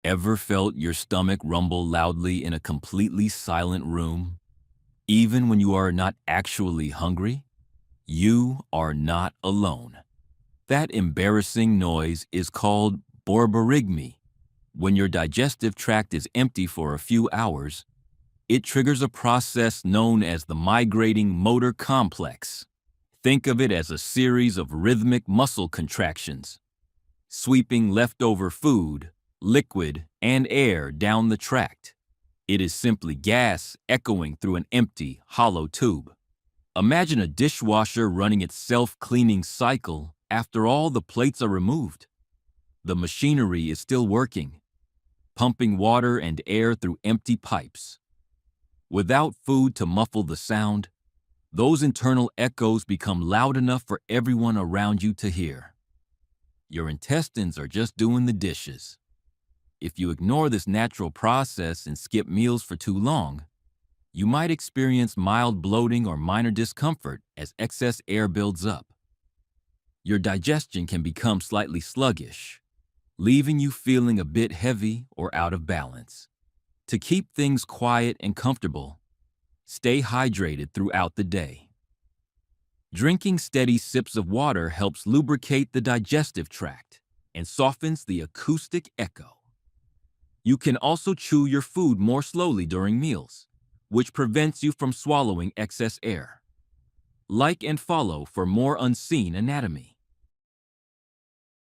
Ever felt your stomach rumble loudly in a completely silent room, even when you are not actually hungry? You are not alone. That embarrassing noise is called borborygmi. When your digestive tract is empty for a few hours, it triggers a process known as the migrating motor complex. Think of it as a series of rhythmic muscle contractions, sweeping leftover food, liquid, and air down the tract. It is simply gas echoing through an empty, hollow tube. Imagine a dishwasher running its self-cleaning cycle after all the plates are removed. The machinery is still working, pumping water and air through empty pipes. Without food to muffle the sound, those internal echoes become loud enough for everyone around you to hear. Your intestines are just doing the dishes. If you ignore this natural process and skip meals for too long, you might experience mild bloating or minor discomfort as excess air builds up. Your digestion can become slightly sluggish, leaving you feeling a bit heavy or out of balance. To keep things quiet and comfortable, stay hydrated throughout the day. Drinking steady sips of water helps lubricate the digestive tract and softens the acoustic echo. You can also chew your food more slowly during meals, which prevents you from swallowing excess air. Like and follow for more unseen anatomy.